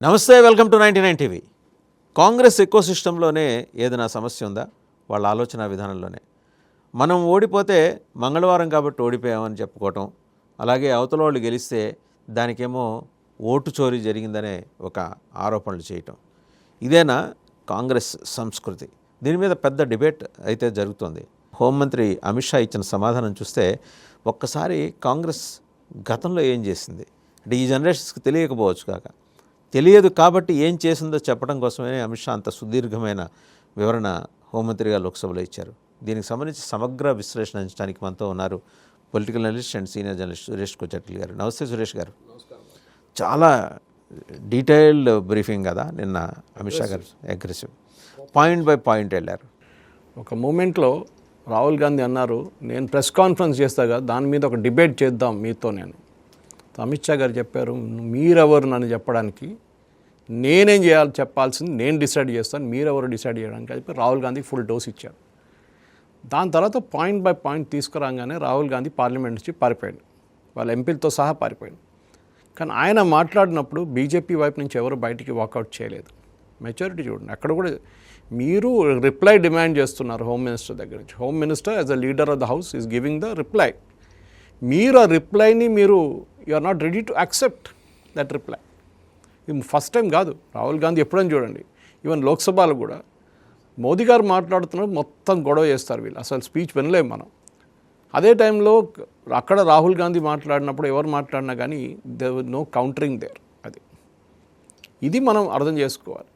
నమస్తే, welcome to 99 TV. Congress eco సిస్టంలోనే ఏదైనా సమస్య ఉందా? వాళ్ళ ఆలోచన విధానంలోనే. మనం ఓడిపోతే మంగళవారం కాబట్టి ఓడిపోయామని చెప్పుకోవటం, అలాగే అవతల వాళ్ళు గెలిస్తే దానికేమో ఓటు చోరీ జరిగిందనే ఒక ఆరోపణలు చేయటం, ఇదేనా కాంగ్రెస్ సంస్కృతి? దీని మీద పెద్ద డిబేట్ అయితే జరుగుతుంది. హోంమంత్రి అమిత్ షా ఇచ్చిన సమాధానం చూస్తే ఒక్కసారి కాంగ్రెస్ గతంలో ఏం చేసింది అంటే ఈ జనరేషన్స్కి తెలియకపోవచ్చు కాక, తెలియదు కాబట్టి ఏం చేసిందో చెప్పడం కోసమే అమిత్ షా అంత సుదీర్ఘమైన వివరణ హోంమంత్రిగా లోక్సభలో ఇచ్చారు. దీనికి సంబంధించి సమగ్ర విశ్లేషణ అందించడానికి మనతో ఉన్నారు political analyst and senior journalist Suresh Kochatla garu. నమస్తే సురేష్ గారు. చాలా డీటెయిల్డ్ బ్రీఫింగ్ కదా నిన్న అమిత్ షా గారు, అగ్రెసివ్ పాయింట్ బై పాయింట్ వెళ్ళారు. ఒక మూమెంట్లో రాహుల్ గాంధీ అన్నారు, నేను ప్రెస్ కాన్ఫరెన్స్ చేస్తా కదా, దాని మీద ఒక డిబేట్ చేద్దాం మీతో. నేను అమిత్ షా గారు చెప్పారు, మీరెవరు నన్ను చెప్పడానికి, నేనేం చేయాలి చెప్పాల్సింది నేను డిసైడ్ చేస్తాను, మీరెవరు డిసైడ్ చేయడానికి చెప్పి రాహుల్ గాంధీ ఫుల్ డోస్ ఇచ్చారు. దాని తర్వాత పాయింట్ బై పాయింట్ తీసుకురాగానే రాహుల్ గాంధీ పార్లమెంట్ నుంచి పారిపోయాడు, వాళ్ళ ఎంపీలతో సహా పారిపోయాడు. కానీ ఆయన మాట్లాడినప్పుడు బీజేపీ వైపు నుంచి ఎవరు బయటికి వాకౌట్ చేయలేదు. మెచ్యూరిటీ చూడండి, అక్కడ కూడా మీరు రిప్లై డిమాండ్ చేస్తున్నారు హోమ్ మినిస్టర్ దగ్గర నుంచి. Home minister as a leader of the house is giving the reply. మీరు ఆ రిప్లైని you are not ready to accept that reply. ఇది ఫస్ట్ టైం కాదు, రాహుల్ గాంధీ ఎప్పుడైనా చూడండి, ఈవెన్ లోక్సభలో కూడా మోదీ గారు మాట్లాడుతున్నప్పుడు మొత్తం గొడవ చేస్తారు వీళ్ళు, అసలు స్పీచ్ వినలేము మనం. అదే టైంలో అక్కడ రాహుల్ గాంధీ మాట్లాడినప్పుడు ఎవరు మాట్లాడినా కానీ దేర్ నో కౌంటరింగ్ దేర్. ఇది మనం అర్థం చేసుకోవాలి.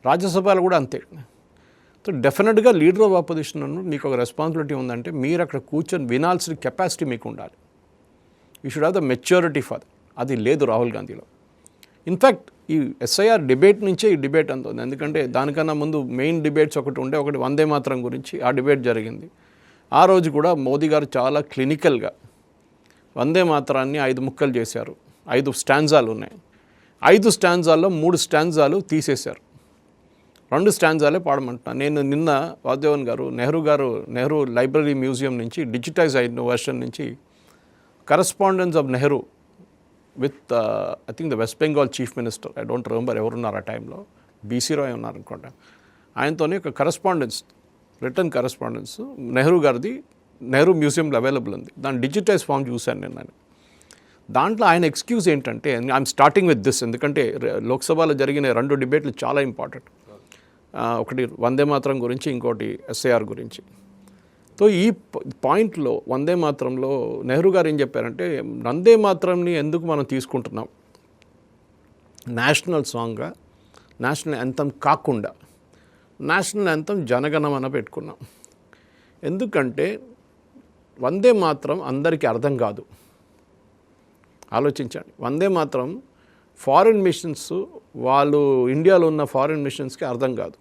రాజ్యసభలో కూడా అంతే. సో డెఫినెట్గా లీడర్ ఆఫ్ ఆపోజిషన్ మీకు ఒక రెస్పాన్సిబిలిటీ ఉందంటే మీరు అక్కడ కూర్చొని వినాల్సిన కెపాసిటీ మీకు ఉండాలి. You should have the maturity for అది లేదు రాహుల్ గాంధీలో. ఇన్ఫ్యాక్ట్ ఈ ఎస్ఐఆర్ డిబేట్ నుంచే ఈ డిబేట్ అంత ఉంది. ఎందుకంటే దానికన్నా ముందు మెయిన్ డిబేట్స్ ఒకటి వందే మాతరం గురించి ఆ డిబేట్ జరిగింది. ఆ రోజు కూడా మోదీ గారు చాలా క్లినికల్గా వందే మాతరాన్ని 5 ముక్కలు చేశారు. 5 స్టాంజాలు ఉన్నాయి. 5 స్టాంజాల్లో 3 స్టాంజాలు తీసేశారు, 2 స్టాంజాలే పాడమంటున్నాను. నేను నిన్న వాసుదేవన్ గారు నెహ్రూ లైబ్రరీ మ్యూజియం నుంచి డిజిటైజ్ అయిన వర్షన్ నుంచి correspondence of Nehru with I think the west Bengal chief minister, I don't remember ఎవరున్నారు ఆ టైంలో, బీసీ రాయ్ ఉన్నారు అనుకుంటా, ఆయనతోనే ఒక కరస్పాండెన్స్, రిటర్న్ కరస్పాండెన్స్ నెహ్రూ గారిది నెహ్రూ మ్యూజియంలో అవైలబుల్ ఉంది. దాని డిజిటైజ్ ఫామ్ చూశాను నేను. దాంట్లో ఆయన ఎక్స్క్యూజ్ ఏంటంటే, ఐఎమ్ స్టార్టింగ్ విత్ దిస్ ఎందుకంటే లోక్సభలో జరిగిన 2 డిబేట్లు చాలా ఇంపార్టెంట్. ఒకటి వందే మాతరం గురించి, ఇంకోటి ఎస్ఐఆర్ గురించి. సో ఈ పాయింట్లో వందే మాతరంలో నెహ్రూ గారు ఏం చెప్పారంటే, వందే మాతరంని ఎందుకు మనం తీసుకుంటున్నాం నేషనల్ సాంగ్గా, నేషనల్ యాంథమ్ కాకుండా నేషనల్ యాంథమ్ జనగణమన పెట్టుకున్నాం. ఎందుకంటే వందే మాతరం అందరికీ అర్థం కాదు. ఆలోచించండి, వందే మాతరం ఫారిన్ మిషన్స్, వాళ్ళు ఇండియాలో ఉన్న ఫారిన్ మిషన్స్కి అర్థం కాదు.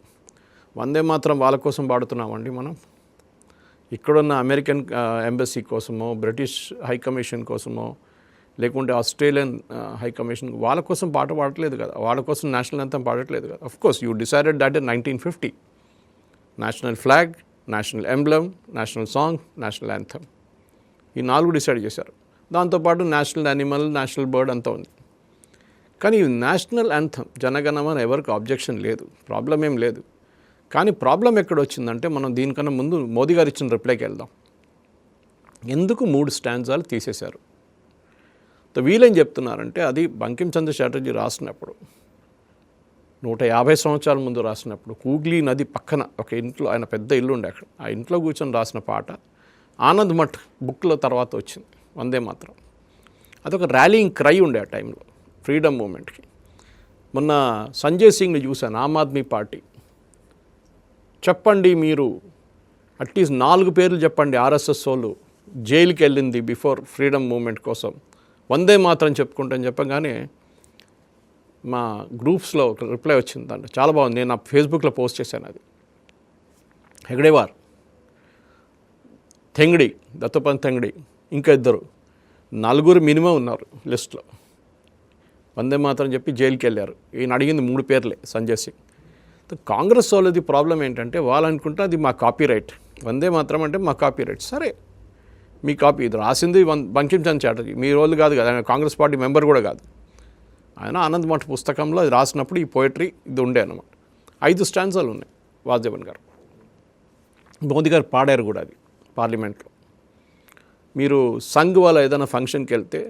వందే మాతరం వాళ్ళ కోసం పాడుతున్నామండి మనం. ఇక్కడున్న అమెరికన్ ఎంబసీ కోసమో, బ్రిటిష్ హై కమిషన్ కోసమో, లేకుంటే ఆస్ట్రేలియన్ హై కమిషన్, వాళ్ళ కోసం పాట పాడట్లేదు కదా, వాళ్ళ కోసం నేషనల్ యాంథమ్ పాడట్లేదు కదా. Of course you decided that in 1950. National flag, national emblem, national song, national anthem, ఈ 4 డిసైడ్ చేశారు. దాంతోపాటు నేషనల్ యానిమల్, నేషనల్ బర్డ్ అంతా ఉంది. కానీ నేషనల్ యాంథమ్ జనగణమన ఎవరికి ఆబ్జెక్షన్ లేదు, ప్రాబ్లం ఏం లేదు. కానీ ప్రాబ్లం ఎక్కడ వచ్చిందంటే, మనం దీనికన్నా ముందు మోదీ గారు ఇచ్చిన రిప్లైకి వెళ్దాం. ఎందుకు 3 స్టాంజాలు తీసేశారు? వీళ్ళేం చెప్తున్నారంటే, అది బంకిం చంద్ర చటర్జీ రాసినప్పుడు 150 సంవత్సరాల ముందు రాసినప్పుడు, హూగ్లీ నది పక్కన ఒక ఇంట్లో, ఆయన పెద్ద ఇల్లు ఉండే అక్కడ, ఆ ఇంట్లో కూర్చొని రాసిన పాట ఆనంద్ మఠ్ బుక్లో తర్వాత వచ్చింది వందే మాతరం. అదొక ర్యాలీయింగ్ క్రై ఉండే ఆ టైంలో ఫ్రీడమ్ మూమెంట్కి. మొన్న సంజయ్ సింగ్ని చూశాను, ఆమ్ ఆద్మీ పార్టీ. చెప్పండి మీరు అట్లీస్ట్ 4 పేర్లు చెప్పండి ఆర్ఎస్ఎస్ వాళ్ళు జైలుకి వెళ్ళింది బిఫోర్ ఫ్రీడమ్ మూమెంట్ కోసం, వందే మాత్రం చెప్పుకుంటాను చెప్పగానే మా గ్రూప్స్లో ఒక రిప్లై వచ్చింది. దాంట్లో చాలా బాగుంది, నేను నా ఫేస్బుక్లో పోస్ట్ చేశాను. అది హెగ్డేవార్, తెంగడి, దత్తోపంత్ తెంగడి, ఇంకా 4 మినిమం ఉన్నారు లిస్ట్లో. వందే మాత్రం చెప్పి జైలుకి వెళ్ళారు. ఈయన అడిగింది 3 పేర్లే, సంజయ్ సింగ్. కాంగ్రెస్ వాళ్ళది ప్రాబ్లం ఏంటంటే, వాళ్ళు అనుకుంటే అది మా కాపీ రైట్, వందే మాత్రం అంటే మా కాపీ రైట్. సరే, మీ కాపీ, ఇది రాసింది బంకిం చంద్ర చటర్జీ, మీ వాళ్ళు కాదు కదా, ఆయన కాంగ్రెస్ పార్టీ మెంబర్ కూడా కాదు. ఆయన ఆనంద్ మఠ్ పుస్తకంలో అది రాసినప్పుడు ఈ పోయిటరీ ఇది ఉండే అనమాట. 5 స్టాన్సాలు ఉన్నాయి వాసుదేవన్ గారు. మోదీ గారు పాడారు కూడా అది పార్లమెంట్లో. మీరు సంఘ్ వాళ్ళ ఏదైనా ఫంక్షన్కి వెళ్తే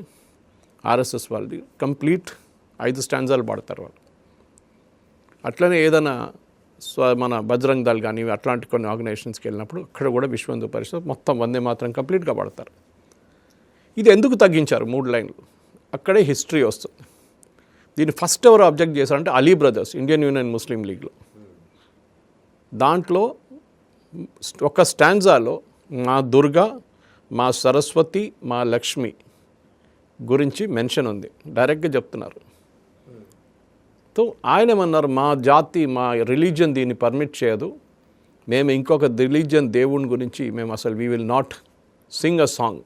ఆర్ఎస్ఎస్ వాళ్ళది కంప్లీట్ 5 స్టాన్సాలు పాడతారు వాళ్ళు. అట్లనే ఏదైనా మన బజరంగ్ దళ్ కానీ అట్లాంటి కొన్ని ఆర్గనైజేషన్స్కి వెళ్ళినప్పుడు అక్కడ కూడా విశ్వ హిందూ పరిషత్ మొత్తం వందే మాత్రం కంప్లీట్గా పాడతారు. ఇది ఎందుకు తగ్గించారు 3 లైన్లు? అక్కడే హిస్టరీ వస్తుంది. దీన్ని ఫస్ట్ ఎవరు అబ్జెక్ట్ చేశారంటే అలీ బ్రదర్స్, ఇండియన్ యూనియన్ ముస్లిం లీగ్లో. దాంట్లో ఒక స్టాన్జాలో మా దుర్గా, మా సరస్వతి, మా లక్ష్మి గురించి మెన్షన్ ఉంది, డైరెక్ట్గా చెప్తున్నారు. తో ఆయన ఏమన్నారు, మా జాతి మా రిలీజియన్ దీన్ని పర్మిట్ చేయదు, మేము ఇంకొక రిలీజియన్ దేవుని గురించి మేము అసలు we will not Singh a song.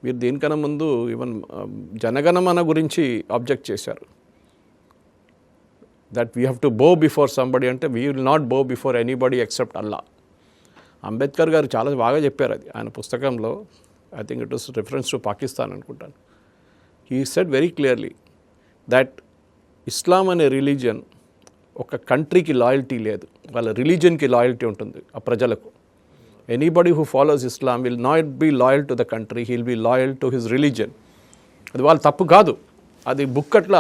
మీరు దీనికన్నా ముందు ఈవెన్ జనగణమన గురించి ఆబ్జెక్ట్ చేశారు, దట్ వీ హ్యావ్ టు బో బిఫోర్ సంబడి, అంటే వీ విల్ నాట్ బో బిఫోర్ ఎనీబడి ఎక్సెప్ట్ అల్లా. అంబేద్కర్ గారు చాలా బాగా చెప్పారు అది ఆయన పుస్తకంలో. I think it was reference to Pakistan అనుకుంటాను. He said very clearly that ఇస్లాం అనే రిలీజియన్ ఒక కంట్రీకి లాయల్టీ లేదు, వాళ్ళ రిలీజియన్కి లాయల్టీ ఉంటుంది ఆ ప్రజలకు. Anybody who follows Islam will not be loyal to the country, he will be loyal to his religion. అది వాళ్ళ తప్పు కాదు, అది బుక్ అట్లా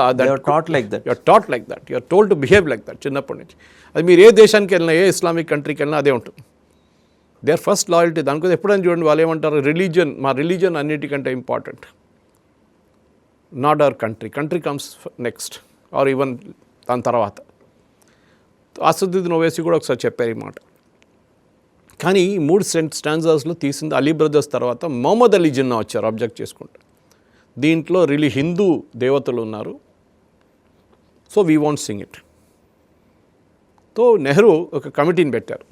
taught like that, you're taught like that, you're told to behave like that చిన్నప్పటి నుంచి. అది మీరు ఏ దేశానికి వెళ్ళినా, ఏ ఇస్లామిక్ కంట్రీకి వెళ్ళినా అదే ఉంటుంది. They are first loyalty. దానికోసం ఎప్పుడైనా చూడండి వాళ్ళు ఏమంటారు, రిలీజియన్, మా రిలీజియన్ అన్నిటికంటే important, not our country, country comes next or even దాని తర్వాత. అసదుద్దీన్ ఓవైసీ కూడా ఒకసారి చెప్పారు ఈ మాట. కానీ ఈ 3 స్టాన్జాస్లో తీసింది అలీ బ్రదర్స్ తర్వాత మొహమ్మద్ అలీ జిన్నా వచ్చారు ఆబ్జెక్ట్ చేసుకుంటే. దీంట్లో రియలీ హిందూ దేవతలు ఉన్నారు, so we want sing it. తో నెహ్రూ ఒక కమిటీని పెట్టారు.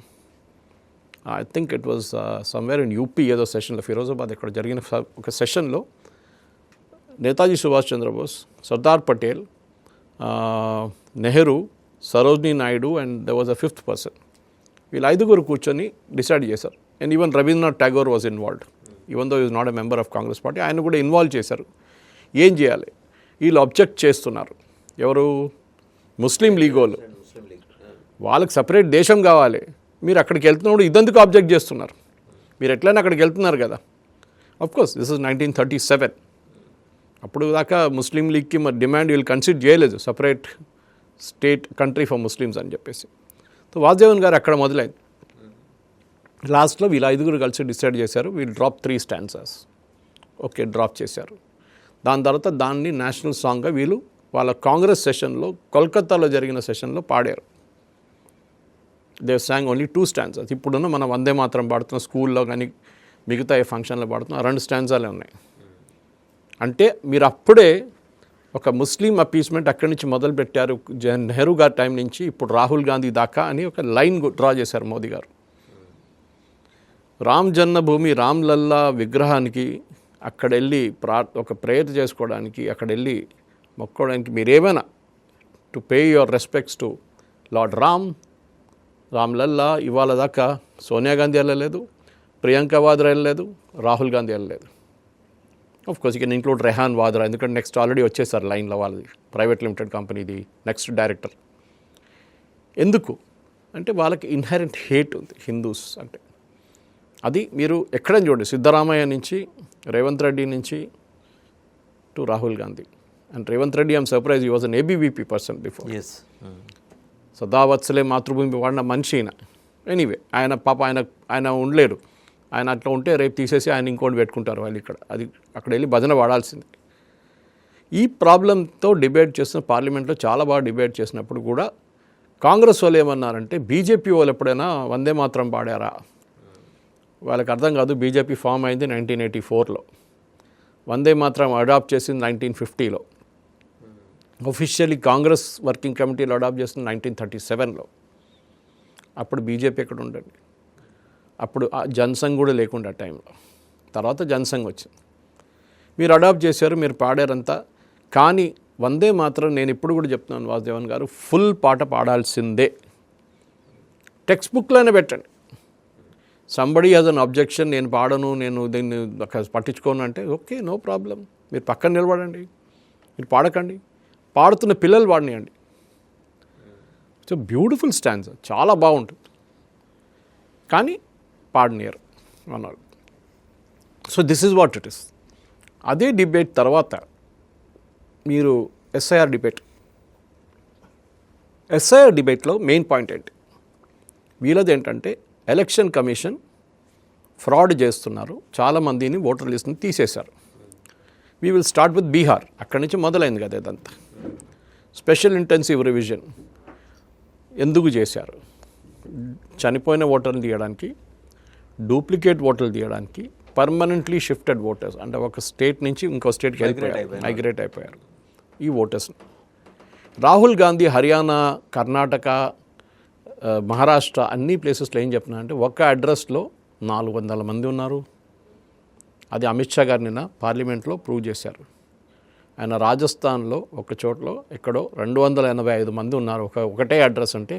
I think it was somewhere in UP ఏదో సెషన్లో, ఫిరోజాబాద్ ఇక్కడ జరిగిన ఒక సెషన్లో Netaji Subhash Chandrabose, Sardar Patel, Nehru, Sarojini Naidu and they was a 5th person. వీళ్ళు 5గురు కూర్చొని డిసైడ్ చేశారు. And even Rabindranath Tagore was involved, even though is not a member of Congress party. ఆయన కూడా ఇన్వాల్వ్ చేశారు. ఏం చేయాలి, వీళ్ళు అబ్జెక్ట్ చేస్తున్నారు. ఎవరు? ముస్లిం లీగ్ వాళ్ళు. వాళ్ళకి సపరేట్ దేశం కావాలి, మీరు అక్కడికి వెళ్తున్నప్పుడు ఇదందుకు ఆబ్జెక్ట్ చేస్తున్నారు, మీరు ఎట్లయినా అక్కడికి వెళ్తున్నారు కదా. Of course this is 1937. అప్పుడు దాకా ముస్లిం లీగ్కి మరి డిమాండ్ వీళ్ళు కన్సిడర్ చేయలేదు separate state country for Muslims అని చెప్పేసి. సో వాసుదేవన్ గారు అక్కడ మొదలైంది. లాస్ట్లో వీళ్ళు 5గురు కలిసి డిసైడ్ చేశారు, వీళ్ళు డ్రాప్ 3 స్టాన్సాస్. ఓకే, డ్రాప్ చేశారు. దాని తర్వాత దాన్ని నేషనల్ సాంగ్గా వీళ్ళు వాళ్ళ కాంగ్రెస్ సెషన్లో, కోల్కతాలో జరిగిన సెషన్లో పాడారు. They song only 2 స్టాన్సాస్. ఇప్పుడున్న మనం వందే మాత్రం పాడుతున్న స్కూల్లో కానీ మిగతా ఏ ఫంక్షన్లో పాడుతున్న 2 స్టాన్సాలే ఉన్నాయి. అంటే మీరు అప్పుడే ఒక ముస్లిం అపీస్మెంట్ అక్కడి నుంచి మొదలుపెట్టారు. నెహ్రూ గారి టైం నుంచి ఇప్పుడు రాహుల్ గాంధీ దాకా అని ఒక లైన్ డ్రా చేశారు మోదీ గారు. రామ్ జన్మభూమి రామ్లల్లా విగ్రహానికి అక్కడ వెళ్ళి ఒక ప్రేయర్ చేసుకోవడానికి, అక్కడ వెళ్ళి మొక్కోవడానికి మీరేమైనా to pay your respects to lord Ram Lalla ఇవాళ దాకా సోనియా గాంధీ వెళ్ళలేదు, ప్రియాంక వాద్రా వెళ్ళలేదు, రాహుల్ గాంధీ వెళ్ళలేదు. Of course you can include Rehan Vadra, ఎందుకంటే నెక్స్ట్ ఆల్రెడీ వచ్చేసారు లైన్లో వాళ్ళది, ప్రైవేట్ లిమిటెడ్ కంపెనీది నెక్స్ట్ డైరెక్టర్. ఎందుకు అంటే వాళ్ళకి ఇన్హెరెంట్ హేట్ ఉంది హిందూస్ అంటే. అది మీరు ఎక్కడైనా చూడండి, సిద్ధరామయ్య నుంచి రేవంత్ రెడ్డి నుంచి to Rahul Gandhi. And Revanth Reddy I'm surprise, he was an ABVP person before. సదావత్సలే మాతృభూమి వాడిన మనిషి అయినా. ఎనీవే ఆయన పాప ఆయన ఉండలేరు. ఆయన అట్లా ఉంటే రేపు తీసేసి ఆయన ఇంకోటి పెట్టుకుంటారు వాళ్ళు ఇక్కడ. అది అక్కడ వెళ్ళి భజన వాడాల్సింది. ఈ ప్రాబ్లంతో డిబేట్ చేసిన పార్లమెంట్లో చాలా బాగా డిబేట్ చేసినప్పుడు కూడా కాంగ్రెస్ వాళ్ళు ఏమన్నారంటే, బీజేపీ వాళ్ళు ఎప్పుడైనా వందే మాత్రం పాడారా? వాళ్ళకి అర్థం కాదు. బీజేపీ ఫామ్ అయింది 1984లో, వందే మాత్రం అడాప్ట్ చేసింది 1950లో, ఒఫిషియల్లీ కాంగ్రెస్ వర్కింగ్ కమిటీలో అడాప్ట్ చేసింది 1937లో. అప్పుడు బీజేపీ ఎక్కడ ఉండండి, అప్పుడు జనసంఘ్ కూడా లేకుండా టైంలో. తర్వాత జనసంఘ్ వచ్చింది. మీరు అడాప్ట్ చేశారు, మీరు పాడారంతా. కానీ వందే మాత్రం నేను ఇప్పుడు కూడా చెప్తున్నాను వాసుదేవన్ గారు, ఫుల్ పాట పాడాల్సిందే. టెక్స్ట్ బుక్లోనే పెట్టండి. సంబడి యాజ్ అన్ అబ్జెక్షన్, నేను పాడను, నేను దీన్ని పట్టించుకోను అంటే ఓకే, నో ప్రాబ్లం, మీరు పక్కన నిలబడండి, మీరు పాడకండి. పాడుతున్న పిల్లలు వాడినాయండి. సో బ్యూటిఫుల్ స్టాండ్స్, చాలా బాగుంటుంది, కానీ పాడనీయరు అన్నారు. So this is what it is. అదే డిబేట్ తర్వాత మీరు ఎస్ఐఆర్ డిబేట్లో మెయిన్ పాయింట్ ఏంటి? వీళ్ళది ఏంటంటే ఎలక్షన్ కమిషన్ ఫ్రాడ్ చేస్తున్నారు, చాలామందిని ఓటర్ లిస్ట్ని తీసేశారు. We will start with Bihar. అక్కడి నుంచి మొదలైంది కదా ఇదంతా. స్పెషల్ ఇంటెన్సివ్ రివిజన్ ఎందుకు చేశారు? చనిపోయిన ఓటర్లు తీయడానికి, డూప్లికేట్ ఓటర్లు తీయడానికి, పర్మనెంట్లీ షిఫ్టెడ్ ఓటర్స్ అంటే ఒక స్టేట్ నుంచి ఇంకో స్టేట్కి మైగ్రేట్ అయిపోయారు ఈ ఓటర్స్ని. రాహుల్ గాంధీ హర్యానా, కర్ణాటక, మహారాష్ట్ర అన్ని ప్లేసెస్లో ఏం చెప్తున్నా అంటే ఒక అడ్రస్లో 400 మంది ఉన్నారు. అది అమిత్ షా గారు నిన్న పార్లమెంట్లో ప్రూవ్ చేశారు. ఆయన రాజస్థాన్లో ఒక చోట్లో ఎక్కడో 285 మంది ఉన్నారు ఒకటే అడ్రస్. అంటే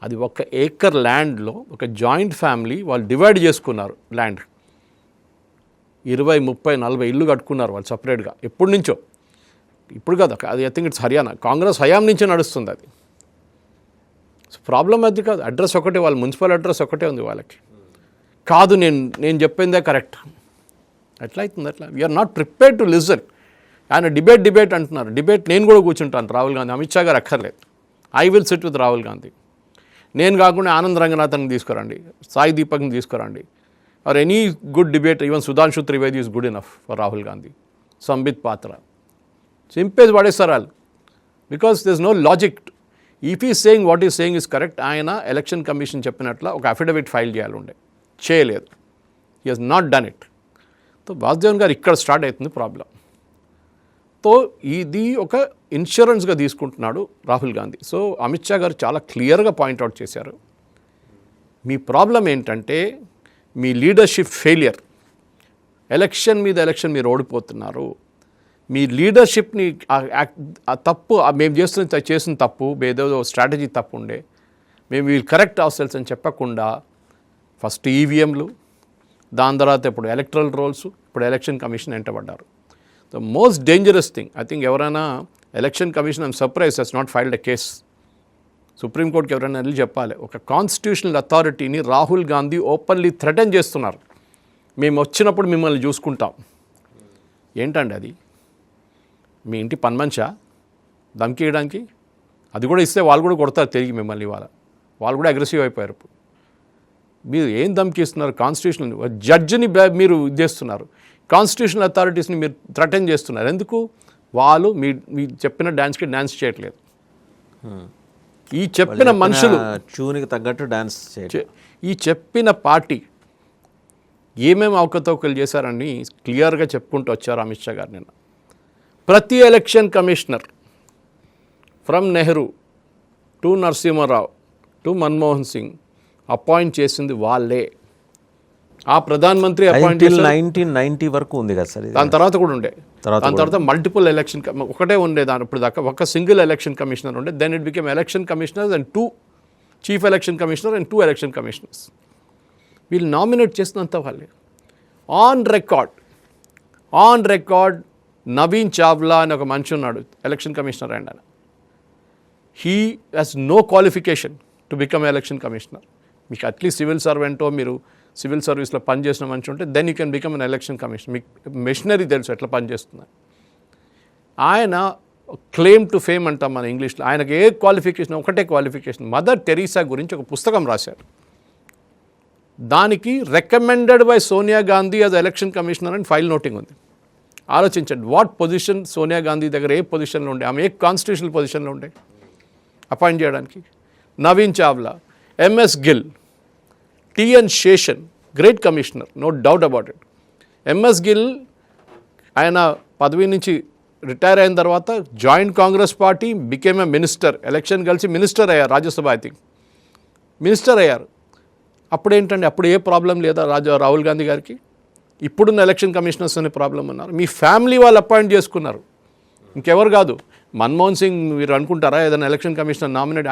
అది ఒక ఏకర్ ల్యాండ్లో ఒక జాయింట్ ఫ్యామిలీ వాళ్ళు డివైడ్ చేసుకున్నారు ల్యాండ్. 20, 30, 40 ఇల్లు కట్టుకున్నారు వాళ్ళు సపరేట్గా. ఎప్పటి నుంచో, ఇప్పుడు కాదు అది. I think it's Haryana, Congress హయాం నుంచే నడుస్తుంది అది. ప్రాబ్లం అది కాదు, అడ్రస్ ఒకటే, వాళ్ళ మున్సిపల్ అడ్రస్ ఒకటే ఉంది వాళ్ళకి. కాదు నేను చెప్పిందే కరెక్ట్. ఎట్లా అవుతుంది అట్లా? We are not prepared to listen. ఆయన డిబేట్ అంటున్నారు. డిబేట్ నేను కూడా కూర్చుంటాను రాహుల్ గాంధీ, అమిత్ షా గారు అక్కర్లేదు. I will sit with Rahul Gandhi. నేను కాకుండా ఆనంద్ రంగనాథన్ తీసుకురండి, సాయి దీపక్ని తీసుకురండి, or any good debate, even Sudhanshu Trivedi is good enough for Rahul Gandhi, Sambit Patra. చింపేజ్ పడేస్తారు వాళ్ళు, because there is no logic. If he saying what is saying is correct. ఆయన ఎలక్షన్ కమిషన్ చెప్పినట్ల ఒక అఫిడవిట్ ఫైల్ చేయాలి ఉండే, చేయలేదు. He has not done it. So Vasudevan garu ఇక్కడ start అవుతుంది ప్రాబ్లం. సో ఇది ఒక ఇన్సూరెన్స్గా తీసుకుంటున్నాడు రాహుల్ గాంధీ. సో అమిత్ షా గారు చాలా క్లియర్గా పాయింట్అవుట్ చేశారు, మీ ప్రాబ్లం ఏంటంటే మీ లీడర్షిప్ ఫెయిలియర్. ఎలక్షన్ మీద ఎలక్షన్ మీరు ఓడిపోతున్నారు. మీ లీడర్షిప్ని ఆ తప్పు మేము చేసిన తప్పు, ఏదో స్ట్రాటజీ తప్పు ఉండే, మేము వీళ్ళు కరెక్ట్ అవసరం అని చెప్పకుండా ఫస్ట్ ఈవీఎంలు, దాని తర్వాత ఇప్పుడు ఎలక్ట్రల్ రోల్స్, ఇప్పుడు ఎలక్షన్ కమిషన్ ఎంటబడ్డారు. The most dangerous thing I think, ఎవరైనా election commission I'm surprise he's not filed a case. సుప్రీంకోర్టుకి ఎవరైనా వెళ్ళి చెప్పాలి. ఒక కాన్స్టిట్యూషనల్ అథారిటీని రాహుల్ గాంధీ ఓపెన్లీ థ్రెటన్ చేస్తున్నారు. మేము వచ్చినప్పుడు మిమ్మల్ని చూసుకుంటాం. ఏంటండి అది? మీ ఇంటి పనిమనిషా ధమ్కి ఇవ్వడానికి? అది కూడా ఇస్తే వాళ్ళు కూడా కొడతారు తిరిగి మిమ్మల్ని. వాళ్ళు కూడా అగ్రెసివ్ అయిపోయారు. మీరు ఏం ధమ్కి ఇస్తున్నారు? కాన్స్టిట్యూషనల్ జడ్జిని మీరు చేస్తున్నారు, కాన్స్టిట్యూషనల్ అథారిటీస్ని మీరు థ్రెటన్ చేస్తున్నారు. ఎందుకు? వాళ్ళు మీ చెప్పిన డాన్స్ చేయట్లేదు. ఈ చెప్పిన మనుషులు ట్యూన్కి తగ్గట్టు డాన్స్ ఈ చెప్పిన పార్టీ ఏమేమి అవకతవకలు చేశారని క్లియర్గా చెప్పుకుంటూ వచ్చారు అమిత్ షా గారు నిన్న. ప్రతి election commissioner from Nehru to Narasimha Rao to Manmohan Singh appoint చేసింది వాళ్ళే. ఆ ప్రధానమంత్రి అపాయింట్ 1990 వరకు ఉంది కదా సార్. దాని తర్వాత కూడా ఉండే. దాని తర్వాత మల్టిపుల్ ఎలక్షన్ ఒకటే ఉండే. దాని ఇప్పుడు దాకా ఒక సింగిల్ ఎలక్షన్ కమిషనర్ ఉండే. Then it became election commissioners and 2 chief election commissioner and 2 election commissioners. వీళ్ళు నామినేట్ చేసినంత వాళ్ళే. ఆన్ రికార్డ్ నవీన్ చావ్లా అని ఒక మనిషి ఉన్నాడు, ఎలక్షన్ కమిషనర్ అండ్ ఆయన. He has no qualification to become election commissioner. మీకు అట్లీస్ట్ సివిల్ సర్వెంటో, మీరు సివిల్ సర్వీస్లో పనిచేసిన మనిషి ఉంటే then you can become an election commissioner. మీకు మెషినరీ తెలుసు ఎట్లా పనిచేస్తున్నారు. ఆయన క్లెయిమ్ టు ఫేమ్ అంటాం మన ఇంగ్లీష్లో. ఆయనకు ఏ క్వాలిఫికేషన్, ఒకటే క్వాలిఫికేషన్, మదర్ టెరీసా గురించి ఒక పుస్తకం రాశారు. దానికి recommended by Sonia Gandhi as election commissioner అని ఫైల్ నోటింగ్ ఉంది. ఆలోచించండి, వాట్ పొజిషన్ సోనియా గాంధీ దగ్గర, ఏ పొజిషన్లో ఉండే, ఆమె ఏ కాన్స్టిట్యూషనల్ పొజిషన్లో ఉండే అపాయింట్ చేయడానికి. Naveen Chawla, MS Gill, TN Seshan, great commissioner, no doubt about it. MS Gill ఆయన పదవి నుంచి రిటైర్ అయిన తర్వాత joint Congress party became a minister. Election కలిసి మినిస్టర్ అయ్యారు, రాజ్యసభ ఐ థింక్ మినిస్టర్ అయ్యారు. అప్పుడేంటండి, అప్పుడు ఏ ప్రాబ్లం లేదా రాహుల్ గాంధీ గారికి? ఇప్పుడున్న ఎలక్షన్ కమిషనర్స్ అనే ప్రాబ్లం ఉన్నారు. మీ ఫ్యామిలీ వాళ్ళు అపాయింట్ చేసుకున్నారు, ఇంకెవరు కాదు. మన్మోహన్ సింగ్ మీరు అనుకుంటారా ఏదైనా ఎలక్షన్ కమిషనర్ నామినేట్?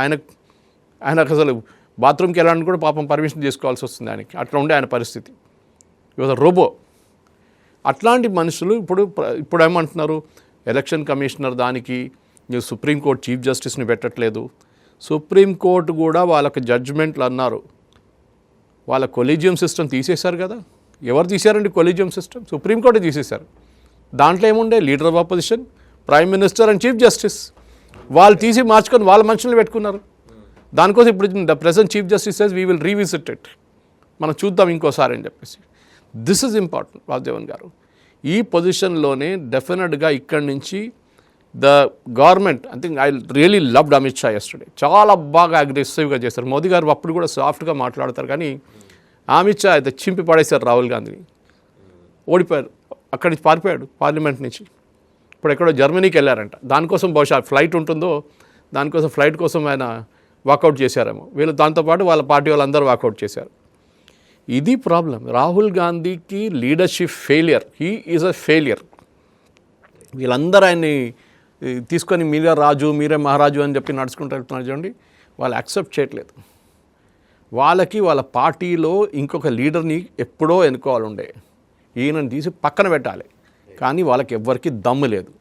ఆయనకు అసలు బాత్రూమ్కి వెళ్ళాలని కూడా పాపం పర్మిషన్ తీసుకోవాల్సి వస్తుంది ఆయనకి. అట్లా ఉండే ఆయన పరిస్థితి. ఇవాళ రోబో. అట్లాంటి మనుషులు ఇప్పుడు ఏమంటున్నారు, ఎలక్షన్ కమిషనర్ దానికి నువ్వు సుప్రీంకోర్టు చీఫ్ జస్టిస్ని పెట్టట్లేదు. సుప్రీంకోర్టు కూడా వాళ్ళకి జడ్జిమెంట్లు అన్నారు. వాళ్ళ కొలీజియం సిస్టమ్ తీసేశారు కదా. ఎవరు తీశారండి కొలీజియం సిస్టమ్? సుప్రీంకోర్టు తీసేశారు. దాంట్లో ఏముండే leader of opposition, prime minister and chief justice. వాళ్ళు తీసి మార్చుకొని వాళ్ళ మనుషులను పెట్టుకున్నారు. దానికోసం ఇప్పుడు the present chief justice says we will revisit it, మనం చూద్దాం ఇంకోసారి అని చెప్పేసి. దిస్ ఈజ్ ఇంపార్టెంట్ వాసుదేవన్ గారు. ఈ పొజిషన్లోనే డెఫినెట్గా ఇక్కడి నుంచి the government, I think I really loved Amit Shah yesterday. చాలా బాగా అగ్రెసివ్గా చేశారు. మోదీ గారు అప్పుడు కూడా సాఫ్ట్గా మాట్లాడతారు, కానీ అమిత్ షా అయితే చింపి పడేశారు రాహుల్ గాంధీని. ఓడిపోయారు, అక్కడి నుంచి పారిపోయాడు పార్లమెంట్ నుంచి. ఇప్పుడు ఎక్కడో జర్మనీకి వెళ్ళారంట. దానికోసం బహుశా ఫ్లైట్ ఉంటుందో, దానికోసం ఫ్లైట్ కోసం ఆయన వాకౌట్ చేశారేమో. వీళ్ళు దాంతోపాటు వాళ్ళ పార్టీ వాళ్ళందరూ వాకౌట్ చేశారు. ఇది ప్రాబ్లం. రాహుల్ గాంధీకి leadership failure, he is a failure. వీళ్ళందరూ ఆయన్ని తీసుకొని మీరే రాజు మీరే మహారాజు అని చెప్పి నడుచుకుంటూ చూడండి, వాళ్ళు యాక్సెప్ట్ చేయట్లేదు. వాళ్ళకి వాళ్ళ పార్టీలో ఇంకొక లీడర్ని ఎప్పుడో ఎన్నుకోవాలండే, ఈయనని తీసి పక్కన పెట్టాలి. కానీ వాళ్ళకి ఎవ్వరికి దమ్ము లేదు.